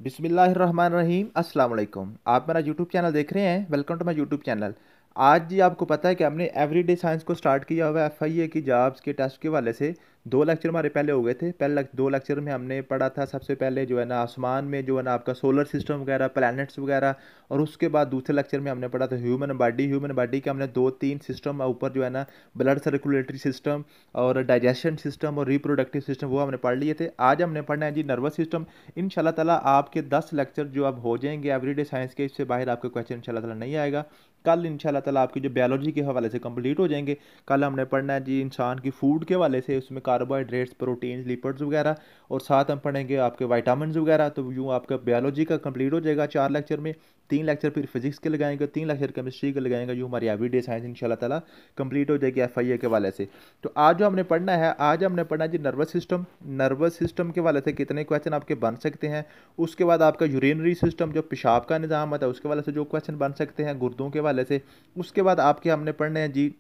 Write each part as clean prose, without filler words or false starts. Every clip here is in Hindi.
बिस्मिल्लाहिर्रहमानिर्रहीम अस्सलाम वालेकुम। आप मेरा यूट्यूब चैनल देख रहे हैं। Welcome to my YouTube channel. आज जी आपको पता है कि हमने एवरीडे साइंस को स्टार्ट किया हुआ है एफआईए की जॉब्स के टेस्ट के हवाले से। दो लेक्चर हमारे पहले हो गए थे। दो लेक्चर में हमने पढ़ा था सबसे पहले जो है ना आसमान में जो है ना आपका सोलर सिस्टम वगैरह प्लैनेट्स वगैरह। और उसके बाद दूसरे लेक्चर में हमने पढ़ा था ह्यूमन बॉडी के हमने दो तीन सिस्टम ऊपर जो है ना ब्लड सर्कुलेटरी सिस्टम और डाइजेशन सिस्टम और रिप्रोडक्टिव सिस्टम वो हमने पढ़ लिए थे। आज हमने पढ़ना है जी नर्वस सिस्टम। इंशाल्लाह ताला आपके 10 लेक्चर जो अब हो जाएंगे एवरीडे साइंस के, इससे बाहर आपका क्वेश्चन इंशाल्लाह ताला नहीं आएगा। कल इंशाल्लाह ताला आपकी जो बायोलॉजी के हवाले से कंप्लीट हो जाएंगे। कल हमने पढ़ना है जी इंसान की फूड के हवाले से, उसमें कार्बोहाइड्रेट्स प्रोटीन्स लिपिड्स वगैरह, और साथ हम पढ़ेंगे आपके वाइटामिन वगैरह। तो यूँ आपका बायोलॉजी का कंप्लीट हो जाएगा 4 लेक्चर में। 3 लेक्चर फिर फिजिक्स के लगाएंगे, 3 लेक्चर केमिस्ट्री के लगाएंगे। यूँ हमारी एवरीडे साइंस इंशाल्लाह ताला कंप्लीट हो जाएगी एफआईए के हवाले से। तो आज जो हमने पढ़ना है, आज हमने पढ़ना है जी नर्वस सिस्टम। नर्वस सिस्टम के हवाले से कितने क्वेश्चन आपके बन सकते हैं। उसके बाद आपका यूरिनरी सिस्टम जो पेशाब का निज़ाम होता है उसके हवाले से जो क्वेश्चन बन सकते हैं गुर्दों के हवाले से। उसके बाद आपके हमने पढ़ने हैं जी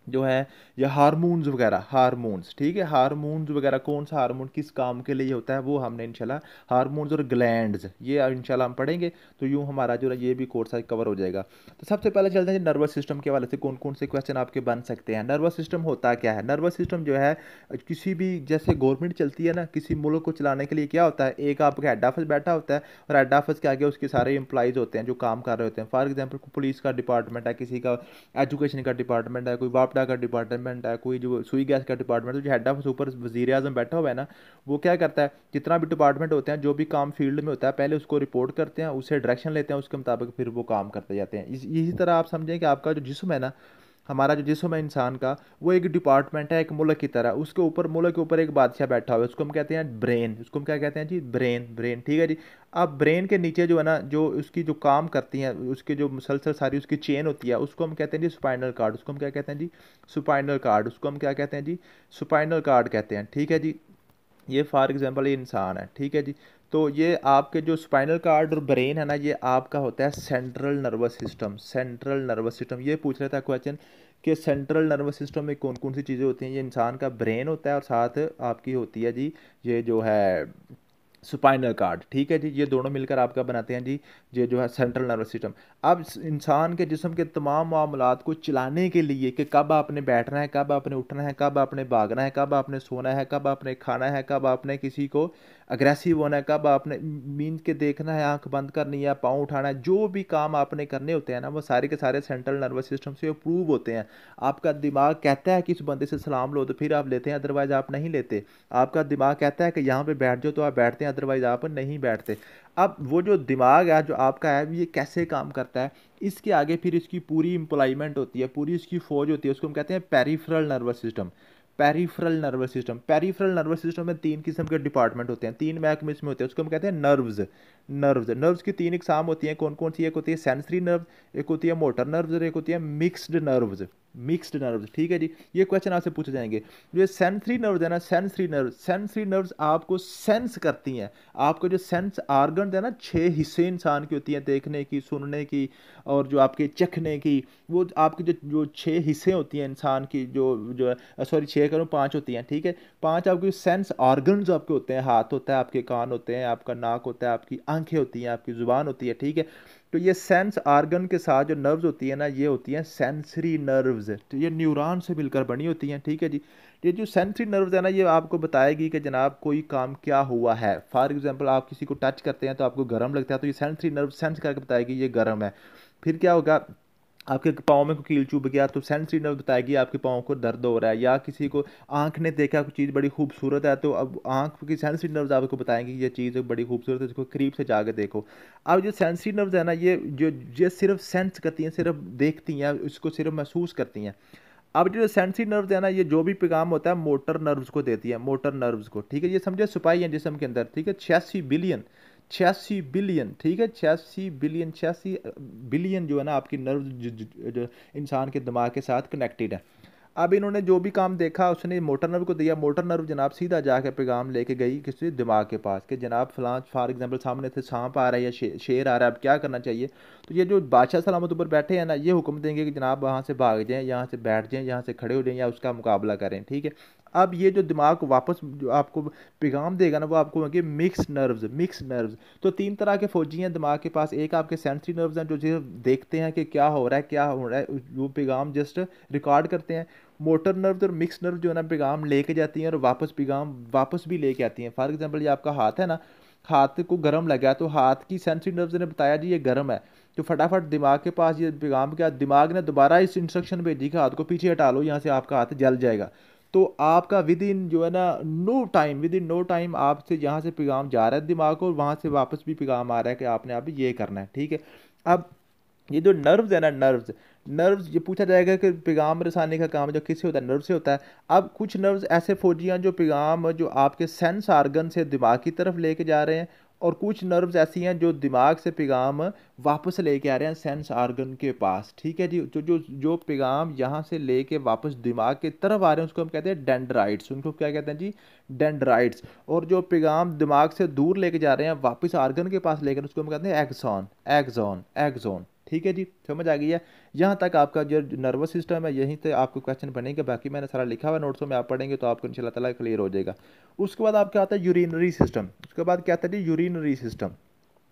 जो है या हार्मोन्स वगैरह, हार्मोन्स, ठीक है, हार्मोन्स वगैरह कौन सा हार्मोन किस काम के लिए होता है वो हमने इंशाल्लाह हार्मोन्स और ग्लैंड्स ये इंशाल्लाह हम पढ़ेंगे। तो यूँ हमारा जो है ये भी कोर्स कवर हो जाएगा। तो सबसे पहले चलते हैं नर्वस सिस्टम के हवाले से कौन कौन से क्वेश्चन आपके बन सकते हैं। नर्वस सिस्टम होता क्या है। नर्वस सिस्टम जो है किसी भी जैसे गवर्नमेंट चलती है ना, किसी मुल्क को चलाने के लिए क्या होता है, एक आपका हेड ऑफिस बैठा होता है और हेड ऑफिस के आगे उसके सारे एम्प्लॉइज़ होते हैं जो काम कर रहे होते हैं। फॉर एग्जाम्पल पुलिस का डिपार्टमेंट है, किसी का एजुकेशन का डिपार्टमेंट है, कोई वापडा का डिपार्टमेंट है, कोई जो सुई गैस का डिपार्टमेंट है। जो हेड ऑफिस ऊपर वजीर आजम बैठा हुआ है ना, वो क्या करता है, जितना भी डिपार्टमेंट होते हैं जो भी काम फील्ड में होता है पहले उसको रिपोर्ट करते हैं, उससे डायरेक्शन लेते हैं, उसके मुताबिक फिर वो काम करते जाते हैं। इसी तरह आप समझें कि आपका जो जिस्म है ना, हमारा जो जिस्म है इंसान का, वो एक डिपार्टमेंट है एक मुल्क की तरह। उसके ऊपर मुल्क के ऊपर एक बादशाह बैठा हुआ है, उसको हम कहते हैं ब्रेन। उसको हम क्या कहते हैं जी, ब्रेन। ब्रेन, ठीक है जी। अब ब्रेन के नीचे जो है ना, जो उसकी जो काम करती हैं, उसकी जो मुसलसल सारी उसकी चेन होती है, उसको हम कहते हैं जी स्पाइनल कार्ड। उसको हम क्या कहते हैं जी, स्पाइनल कार्ड। उसको हम क्या कहते हैं जी, स्पाइनल कार्ड कहते हैं, ठीक है जी। ये फॉर एग्जांपल ये इंसान है, ठीक है जी। तो ये आपके जो स्पाइनल कार्ड और ब्रेन है ना, ये आपका होता है central nervous system. Central nervous system ये पूछ रहा था क्वेश्चन कि सेंट्रल नर्वस सिस्टम में कौन कौन सी चीज़ें होती हैं। ये इंसान का ब्रेन होता है और साथ आपकी होती है जी ये जो है स्पाइनल कार्ड, ठीक है जी। ये दोनों मिलकर आपका बनाते हैं जी ये जो है सेंट्रल नर्वस सिस्टम। अब इंसान के जिस्म के तमाम मामलात को चलाने के लिए कि कब आपने बैठना है, कब आपने उठना है, कब आपने भागना है, कब आपने सोना है, कब आपने खाना है, कब आपने किसी को अग्रेसिव होना है, कब आपने मीन के देखना है, आंख बंद करनी है, पाँव उठाना है, जो भी काम आपने करने होते हैं ना वो सारे के सारे सेंट्रल नर्वस सिस्टम से अप्रूव होते हैं। आपका दिमाग कहता है कि इस बंदे से सलाम लो तो फिर आप लेते हैं, अदरवाइज आप नहीं लेते। आपका दिमाग कहता है कि यहाँ पे बैठ जाओ तो आप बैठते हैं, अदरवाइज आप नहीं बैठते। अब वो जो दिमाग है जो आपका है ये कैसे काम करता है, इसके आगे फिर इसकी पूरी एम्प्लॉयमेंट होती है, पूरी इसकी फौज होती है। उसको हम कहते हैं peripheral nervous system. Peripheral nervous system, peripheral nervous system में 3 किस्म के डिपार्टमेंट होते हैं, 3 महकमे इसमें होते हैं। उसको हम कहते हैं नर्व्स। नर्व्स की 3 इकसाम होती हैं। कौन कौन सी, एक होती है सेंसरी नर्व, एक होती है मोटर नर्व्स और एक होती है मिक्स्ड नर्व्स। मिक्स्ड नर्व्स, ठीक है जी। ये क्वेश्चन आपसे पूछे जाएंगे। जो ये सेंसरी नर्व्स है ना, सेंसरी नर्व्स आपको सेंस करती हैं। आपको जो सेंस ऑर्गन है ना, 6 हिस्से इंसान की होती हैं, देखने की, सुनने की और जो आपके चखने की। वो आपकी जो जो 6 हिस्से होती हैं इंसान की, जो जो है सॉरी 6 करूँ 5 होती हैं, ठीक है। 5 आपके सेंस ऑर्गन्स आपके होते हैं। हाथ होता है, आपके कान होते हैं, आपका नाक होता है, आपकी आंखें होती हैं, आपकी ज़ुबान होती है, ठीक है। तो ये सेंस ऑर्गन के साथ जो नर्व्स होती है ना, ये होती हैं सेंसरी नर्व्स। तो ये न्यूरॉन से मिलकर बनी होती हैं, ठीक है जी। ये जो सेंसरी नर्व्स है ना, ये आपको बताएगी कि जनाब कोई काम क्या हुआ है। फॉर एग्जांपल आप किसी को टच करते हैं तो आपको गर्म लगता है, तो ये सेंसरी नर्व सेंस करके बताएगी ये गर्म है। फिर क्या होगा, आपके पाँव में कोई कील चुभ गया तो सेंसरी नर्व बताएगी आपके पाँव को दर्द हो रहा है। या किसी को आंख ने देखा कोई चीज़ बड़ी खूबसूरत है तो अब आंख की सेंसरी नर्व्स आपको बताएंगी ये चीज़ बड़ी खूबसूरत है, इसको करीब से जाकर देखो। अब जो सेंसरी नर्व्स है ना, ये सिर्फ सेंस करती हैं, सिर्फ देखती हैं, इसको सिर्फ महसूस करती हैं। अब जो सेंसरी नर्व्स है ना, ये जो भी पैगाम होता है मोटर नर्व्स को देती है, मोटर नर्व्स को, ठीक है। ये समझे सिपाही हैं जिस्म के अंदर, ठीक है। 86 बिलियन, 86 बिलियन, ठीक है। 86 बिलियन, 86 बिलियन जो है ना आपकी नर्व जो इंसान के दिमाग के साथ कनेक्टेड है। अब इन्होंने जो भी काम देखा उसने मोटर नर्व को दिया। मोटर नर्व जनाब सीधा जाके पैगाम लेके गई किसी दिमाग के पास कि जनाब फलां फॉर एग्जांपल सामने से सांप आ रहा है या शेर आ रहा है, अब क्या करना चाहिए। तो ये जो बादशाह सलामत ऊपर बैठे हैं ना, ये हुक्म देंगे कि जनाब वहाँ से भाग जाएं, यहाँ से बैठ जाएं, यहाँ से खड़े हो जाएं या उसका मुकाबला करें, ठीक है। अब ये जो दिमाग को वापस जो आपको पैगाम देगा ना, वो आपको होंगे मिक्स नर्व्स। तो तीन तरह के फौजी हैं दिमाग के पास। एक आपके सेंसरी नर्व्स हैं जो सिर्फ देखते हैं कि क्या हो रहा है क्या हो रहा है, वो पैगाम जस्ट रिकॉर्ड करते हैं। मोटर नर्व्स और मिक्स नर्व जो है ना पैगाम लेके जाती हैं और वापस पैगाम वापस भी लेके आती हैं। फॉर एग्जांपल ये आपका हाथ है ना, हाथ को गर्म लगा तो हाथ की सेंसरी नर्व्स ने बताया जी ये गर्म है, तो फटाफट दिमाग के पास ये पैगाम क्या, दिमाग ने दोबारा इस इंस्ट्रक्शन भेजी कि हाथ को पीछे हटा लो, यहाँ से आपका हाथ जल जाएगा। तो आपका विद इन जो है ना विद इन नो टाइम आपसे यहाँ से पैगाम जा रहा है दिमाग को, और वहाँ से वापस भी पैगाम आ रहा है कि आपने अभी ये करना है, ठीक है। अब ये जो नर्व्स है ना, नर्व्स ये पूछा जाएगा कि पैगाम रसानी का काम जो किससे होता है, नर्व से होता है। अब कुछ नर्व्स ऐसे फौजी हैं जो पैगाम जो आपके सेंस आर्गन से दिमाग की तरफ लेके जा रहे हैं, और कुछ नर्व्स ऐसी हैं जो दिमाग से पैगाम वापस लेके आ रहे हैं सेंस आर्गन के पास, ठीक है जी। जो जो जो पैगाम यहाँ से लेके वापस दिमाग की तरफ आ रहे हैं उसको हम कहते हैं डेंड्राइट्स, उनको क्या कहते हैं जी, डेंड्राइट्स। और जो पैगाम दिमाग से दूर लेके जा रहे हैं वापस आर्गन के पास लेकर, उसको हम कहते हैं एक्सॉन। ठीक है जी, समझ आ गई है। यहाँ तक आपका जो नर्वस सिस्टम है, यहीं से आपको क्वेश्चन बनेगा। बाकी मैंने सारा लिखा हुआ नोट्सों में, आप पढ़ेंगे तो आपको इंशाल्लाह ताला क्लियर हो जाएगा। उसके बाद आपका आता है यूरिनरी सिस्टम। उसके बाद क्या आता है जी, यूरिनरी सिस्टम।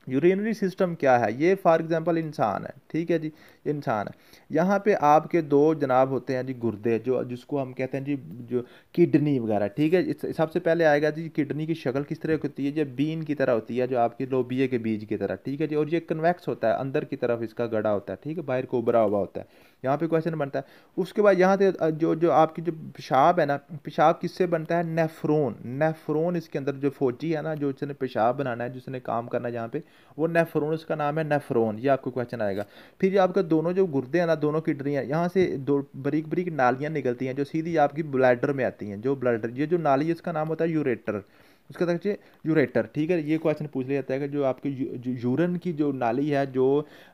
यूरिनरी सिस्टम क्या है, ये फॉर एग्जांपल इंसान है, ठीक है जी, इंसान है। यहाँ पे आपके दो जनाब होते हैं जी गुर्दे, जो जिसको हम कहते हैं जी जो किडनी वगैरह, ठीक है। सबसे पहले आएगा जी किडनी की शक्ल किस तरह की होती है, जो बीन की तरह होती है, जो आपकी लोबिया के बीज की तरह, ठीक है जी। और ये कन्वेक्स होता है, अंदर की तरफ इसका गड़ा होता है, ठीक है, बाहर को उभरा हुआ होता है। यहाँ पे क्वेश्चन बनता है। उसके बाद यहाँ से जो जो आपकी जो पेशाब है ना, पेशाब किससे बनता है, नेफ्रोन इसके अंदर जो फौजी है ना, जो जिसने पेशाब बनाना है, जिसने काम करना है जहाँ पे, वो नेफ्रोन, उसका नाम है नेफ्रोन। ये आपको क्वेश्चन आएगा। फिर ये आपका दोनों जो गुर्दे हैं ना, दोनों किडनियाँ, यहाँ से दो बारीक बारीक नालियाँ निकलती हैं जो सीधी आपकी ब्लैडर में आती हैं। जो ब्लैडर, ये जो नाली है इसका नाम होता है यूरेटर, उसका देखिए यूरेटर, ठीक है। ये क्वेश्चन पूछ लिया जाता है कि जो आपकी यूरन की जो नाली है जो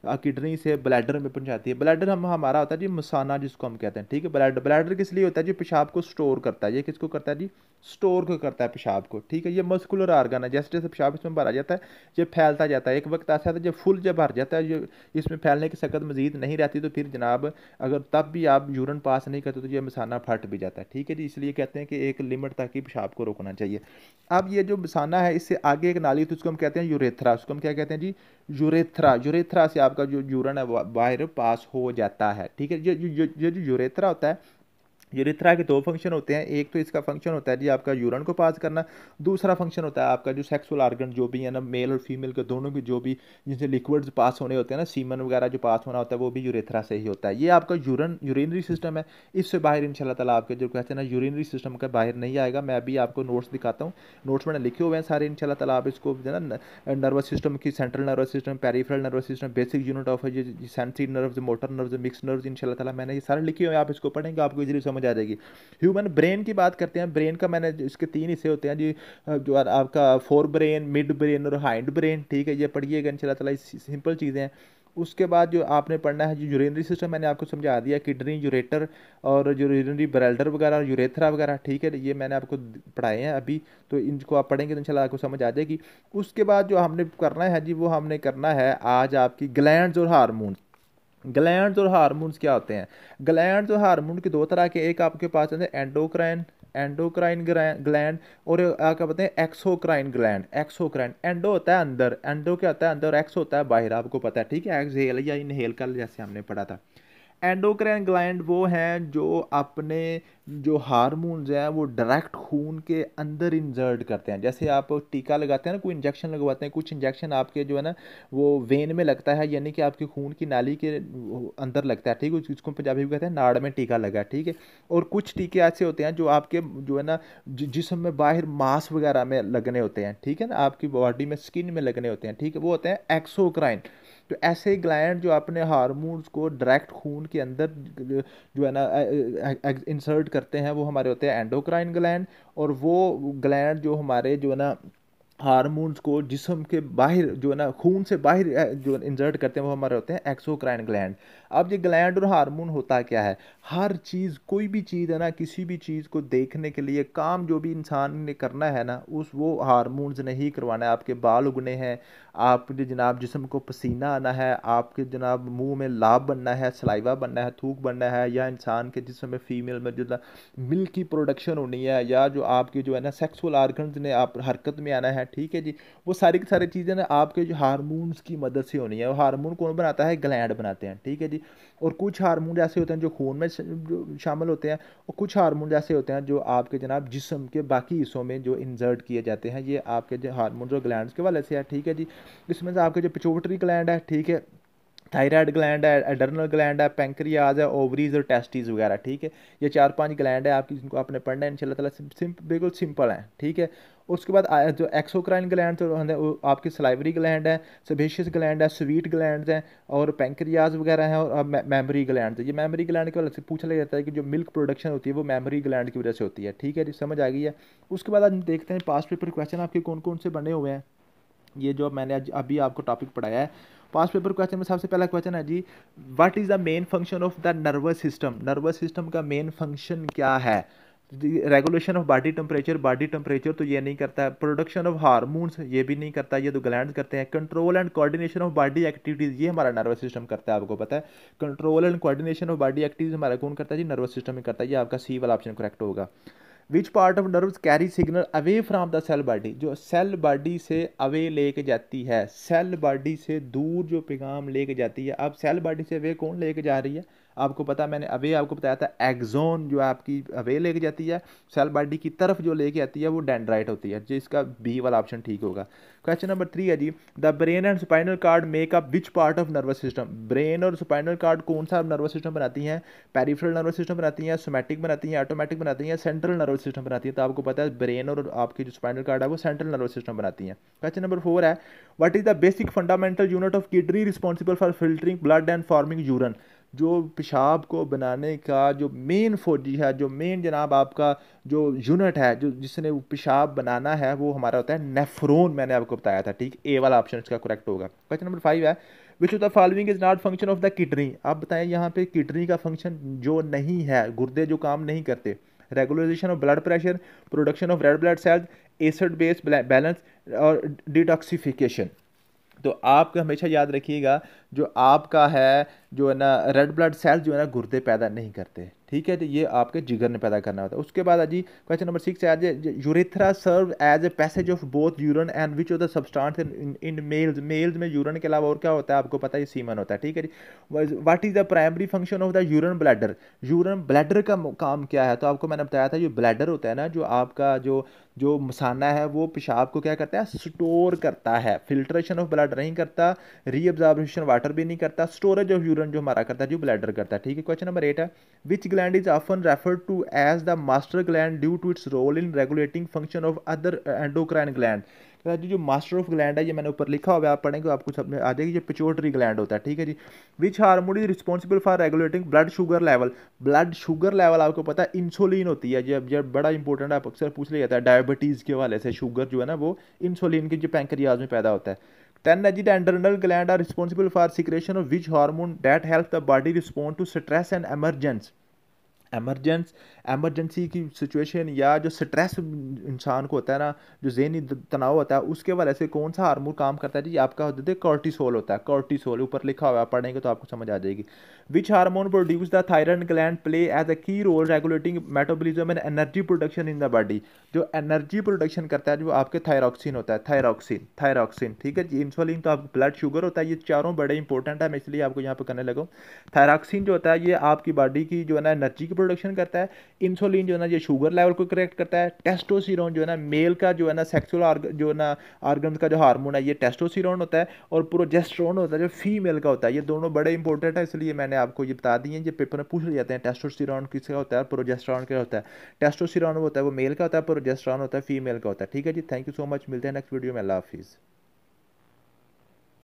किडनी से ब्लैडर में पहुंचाती है। ब्लैडर हमारा होता है जी मसाना, जिसको हम कहते हैं, ठीक है। ब्लैडर किस लिए होता है जी, पेशाब को स्टोर करता है। ये किसको करता है जी, स्टोर को करता है पेशाब को, ठीक है। ये मस्कुलर आर्गन है, जैसे जैसे पेशाब इसमें भरा जाता है ये फैलता जाता है। एक वक्त ऐसा आता है जब फुल जब भर जाता है, ये इसमें फैलने की सकत मजीद नहीं रहती, तो फिर जनाब अगर तब भी आप यूरन पास नहीं करते तो ये मसाना फट भी जाता है, ठीक है जी। इसलिए कहते हैं कि एक लिमिट तक ही पेशाब को रोकना चाहिए। अब ये जो मसाना है, इससे आगे एक नाली, तो उसको हम कहते हैं यूरेथ्रा। उसको हम क्या कहते हैं जी, यूरेथ्रा से आपका जो यूरन है वो बाहर पास हो जाता है, ठीक है। ये जो यूरेथ्रा होता है, यूरेथ्रा के दो फंक्शन होते हैं। एक तो इसका फंक्शन होता है जी आपका यूरन को पास करना, दूसरा फंक्शन होता है आपका जो सेक्सुअल आर्गन जो भी है ना, मेल और फीमेल के दोनों की जो भी जिनसे लिक्विड्स पास होने होते हैं ना, सीमन वगैरह जो पास होना होता है, वो भी यूरेथ्रा से ही होता है। ये आपका यूरिनरी सिस्टम है। इससे बाहर इंशाल्लाह ताला आपके जो कहते हैं ना यूरिनरी सिस्टम का बाहर नहीं आएगा। मैं अभी आपको नोट्स दिखाता हूँ, नोट्स मैंने लिखे हुए हैं सारे इंशाल्लाह ताला। आप इसको जो है ना नर्वस सिस्टम की, central nervous system, peripheral nervous system, basic unit of sensory nerves, motor nerves, mix nerves, इंशाल्लाह ताला मैंने ये सारे लिखे हुए हैं। आप इसको पढ़ेंगे आपको इजीली समझ आ जाएगी। ह्यूमन ब्रेन की बात करते हैं। ब्रेन का मैंने इसके तीन हिस्से होते हैं जी, जो आपका फोर ब्रेन, मिड ब्रेन और हाइंड ब्रेन, ठीक है। ये पढ़िएगा इंशाल्लाह ताला, सिंपल चीज़ें हैं। उसके बाद जो आपने पढ़ना है जो यूरिनरी सिस्टम, मैंने आपको समझा दिया, किडनी, यूरेटर और जो यूरिनरी ब्लैडर वगैरह, यूरेथ्रा वगैरह, ठीक है। ये मैंने आपको पढ़ाए हैं अभी, तो इनको आप पढ़ेंगे तो इंशाल्लाह आपको समझ आ जाएगी। उसके बाद जो हमने करना है जी, वो हमने करना है आज आपकी ग्लैंड्स और हार्मोन्स। ग्लैंड्स और हार्मोन्स क्या होते हैं, ग्लैंड्स और हार्मोन के दो तरह के, एक आपके पास है एंडोक्राइन एंडोक्राइन ग्लैंड, और क्या कहते हैं एक्सोक्राइन ग्लैंड। एक्सोक्राइन, एंडो होता है अंदर, एंडो क्या होता है अंदर, एक्स होता है बाहर, आपको पता है, ठीक है। एक्सहेल या इनहेल कल जैसे हमने पढ़ा था। एंडोक्राइन ग्लैंड वो हैं जो अपने जो हार्मोन्स हैं वो डायरेक्ट खून के अंदर इंजर्ट करते हैं। जैसे आप टीका लगाते हैं ना, कोई इंजेक्शन लगवाते हैं, कुछ इंजेक्शन आपके जो है ना वो वेन में लगता है, यानी कि आपके खून की नाली के अंदर लगता है, ठीक है। इसको पंजाबी में कहते हैं नाड़ में टीका लगा, ठीक है। और कुछ टीके ऐसे होते हैं जो आपके जो है ना जिस्म में बाहर मांस वगैरह में लगने होते हैं, ठीक है ना, आपकी बॉडी में स्किन में लगने होते हैं, ठीक है। वो होते हैं एक्सोक्राइन। तो ऐसे ग्लैंड जो अपने हार्मोन्स को डायरेक्ट खून के अंदर जो है ना इंसर्ट करते हैं, वो हमारे होते हैं एंडोक्राइन ग्लैंड। और वो ग्लैंड जो हमारे जो है ना हार्मोन्स को जिस्म के बाहर जो है ना खून से बाहर जो इंजर्ट करते हैं वो हमारे होते हैं एक्सोक्राइन ग्लैंड। अब ये ग्लैंड और हार्मोन होता क्या है, हर चीज़ कोई भी चीज़ है ना, किसी भी चीज़ को देखने के लिए काम जो भी इंसान ने करना है ना उस वो हार्मोन्स ने ही करवाना है। आपके बाल उगने हैं, आपके जनाब जिस्म को पसीना आना है, आपके जनाब मुंह में लाब बनना है, सलाइवा बनना है, थूक बनना है, या इंसान के जिस्म में फीमेल में जो मिल्क की प्रोडक्शन होनी है, या जो आपके जो है ना सेक्सुअल आर्गन्स ने आप हरकत में आना है, ठीक है जी। वो सारी की सारी चीज़ें ना आपके जो हार्मोन्स की मदद से होनी है। वो हार्मोन कौन बनाता है, ग्लैंड बनाते हैं, ठीक है जी। और कुछ हार्मोन ऐसे होते हैं जो खून में जो शामिल होते हैं, और कुछ हार्मोन ऐसे होते हैं जो आपके जनाब जिस्म के बाकी हिस्सों में जो इंजर्ट किए जाते हैं। ये आपके जो हार्मोन जो ग्लैंड्स के वाले से है, ठीक है जी। इसमें से आपके जो पिट्यूटरी ग्लैंड है, ठीक है, थायराइड ग्लैंड है, एड्रेनल ग्लैंड है, पैंक्रियाज है, ओवरीज और टेस्टिस वगैरह, ठीक है। ये 4-5 ग्लैंड है आपकी जिनको आपने पढ़ना है इंशाल्लाह ताला, बिल्कुल सिंपल है, ठीक है। उसके बाद जो एक्सोक्राइन ग्लैंड तो है वो आपकी सलाइवरी ग्लैंड है, सेबेशियस ग्लैंड है, स्वीट ग्लैंड हैं, और पैंक्रियाज वगैरह हैं, और मेमोरी ग्लैंड है। ये मेमोरी ग्लैंड के वजह से पूछा जाता है कि जो मिल्क प्रोडक्शन होती है वो मेमोरी ग्लैंड की वजह से होती है, ठीक है जी, समझ आ गई है। उसके बाद हम देखते हैं पास्ट पेपर क्वेश्चन आपके कौन कौन से बने हुए हैं। ये जो मैंने अभी आपको टॉपिक पढ़ाया है, पास्ट पेपर क्वेश्चन में सबसे पहला क्वेश्चन है जी, what is the main function of the nervous system. Nervous system का मेन फंक्शन क्या है। रेगुलेशन ऑफ बॉडी टेम्परेचर तो ये नहीं करता है। प्रोडक्शन ऑफ हार्मोन्स ये भी नहीं करता, ये तो ग्लैंड्स करते हैं। Control and coordination of body activities ये हमारा नर्वस सिस्टम करता है, आपको पता है। Control and coordination of body activities हमारा कौन करता है जी, नर्वस सिस्टम ही करता है। ये आपका सी वाला ऑप्शन करेक्ट होगा। Which part of nerves carry signal away from the cell body. जो सेल बॉडी से अवे लेके जाती है, सेल बॉडी से दूर जो पैगाम लेके जाती है। अब सेल बॉडी से अवे कौन लेके जा रही है, आपको पता, मैंने अवे आपको बताया था एक्सोन जो आपकी अवे लेके जाती है, सेल बॉडी की तरफ जो लेके आती है वो डेंड्राइट होती है, जिसका बी वाला ऑप्शन ठीक होगा। क्वेश्चन नंबर 3 है जी, the brain and spinal cord make up which part of nervous system. Brain और स्पाइनल कार्ड कौन सा नर्वस सिस्टम बनाती हैं, पेरिफेरल नर्वस सिस्टम बनाती हैं, सोमैटिक बनाती हैं, ऑटोमेटिक बनाती हैं, सेंट्रल नर्वस सिस्टम बनाती है। तो आपको पता है ब्रेन और आपकी जो स्पाइनल कार्ड है वो सेंट्रल नर्वस सिस्टम बनाती हैं। क्वेश्चन नंबर 4 है, what is the basic fundamental unit of kidney responsible for filtering blood and forming urine. जो पेशाब को बनाने का जो मेन फौजी है, जो मेन जनाब आपका जो यूनिट है जो जिसने पेशाब बनाना है वो हमारा होता है नेफ्रॉन, मैंने आपको बताया था, ठीक। ए वाला ऑप्शन इसका करेक्ट होगा। क्वेश्चन नंबर 5 है, विच of the following is not function of the kidney. आप बताएं यहाँ पे किडनी का फंक्शन जो नहीं है, गुर्दे जो काम नहीं करते। Regulation of blood pressure, production of red blood cells, acid base balance, और डिटॉक्सिफिकेशन। तो आप हमेशा याद रखिएगा, जो आपका है जो है ना रेड ब्लड सेल्स जो है ना गुर्दे पैदा नहीं करते, ठीक है। तो ये आपके जिगर ने पैदा करना होता है। उसके बाद जी क्वेश्चन नंबर 6 है, urethra serve as a passage of both urine and which of the substance in males. Males में यूरिन के अलावा और क्या होता है, आपको पता है, ये सीमन होता है, ठीक है जी। What is the primary function of the urine bladder. Urine bladder का काम क्या है, तो आपको मैंने बताया था, जो ब्लैडर होता है ना, जो आपका जो मसाना है वो पेशाब को क्या करता है, स्टोर करता है। फिल्ट्रेशन ऑफ ब्लड नहीं करता, रीअब्जॉर्प्शन वाटर भी नहीं करता, स्टोरेज ऑफ यूरिन जो हमारा करता है, जो ब्लैडर करता है, ठीक है। क्वेश्चन नंबर 8 है, which gland is often referred to as the master gland due to its role in regulating function of other endocrine gland. जो मास्टर ऑफ ग्लैंड है, ये मैंने ऊपर लिखा हुआ है, आप पढ़ेंगे आपको सब में आ जाएगी, ये पिट्यूटरी ग्लैंड होता है, ठीक है जी। Which hormone is responsible for regulating blood sugar level. Blood sugar level आपको पता है इंसुलिन होती है, जब बड़ा इंपॉर्टेंट है, अक्सर पूछ लिया जाता है डायबिटीज़ के हवाले से। शुगर जो है ना वो इंसुलिन की जो पैंक्रियाज में पैदा होता है। 10 है जी, the adrenal gland are responsible for secretion of which hormone that help the body respond to stress and emergency की सिचुएशन, या जो स्ट्रेस इंसान को होता है ना, जो ज़हनी तनाव होता है, उसके वजह से कौन सा हार्मोन काम करता है जी, आपका होता है कॉर्टिसोल होता है। कॉर्टिसोल ऊपर लिखा हुआ है, पढ़ेंगे तो आपको समझ आ जाएगी। Which hormone produce the thyroid gland play as a key role regulating metabolism and energy production in the body. जो एनर्जी प्रोडक्शन करता है जो आपके थायरॉक्सिन होता है, थायरॉक्सिन, ठीक है जी। इंसुलिन तो आपका ब्लड शुगर होता है, ये चारों बड़े इंपॉर्टेंट है, मैं इसलिए आपको यहाँ पर करने लगा। थायरॉक्सिन जो होता है ये आपकी बॉडी की जो है ना एनर्जी की प्रोडक्शन करता है। इंसुलिन जो है ना ये शुगर लेवल को करेक्ट करता है। टेस्टोस्टेरोन जो है ना मेल का जो है ना सेक्सुअल जो है ना ऑर्गन्स का जो हार्मोन है, ये टेस्टोस्टेरोन होता है। और प्रोजेस्टेरोन होता है जो फीमेल का होता है। ये दोनों बड़े इंपॉर्टेंट है, इसलिए मैंने आपको ये बता दिए। ये पेपर में पूछ ले जाते हैं टेस्टोस्टेरोन किसका होता है, प्रोजेस्टेरोन क्या होता है। टेस्टोस्टेरोन होता है वो मेल का होता है, प्रोजेस्टेरोन होता है फीमेल का होता है, ठीक है जी। थैंक यू सो मच, मिलते हैं नेक्स्ट वीडियो में, अल्लाह हाफिज़।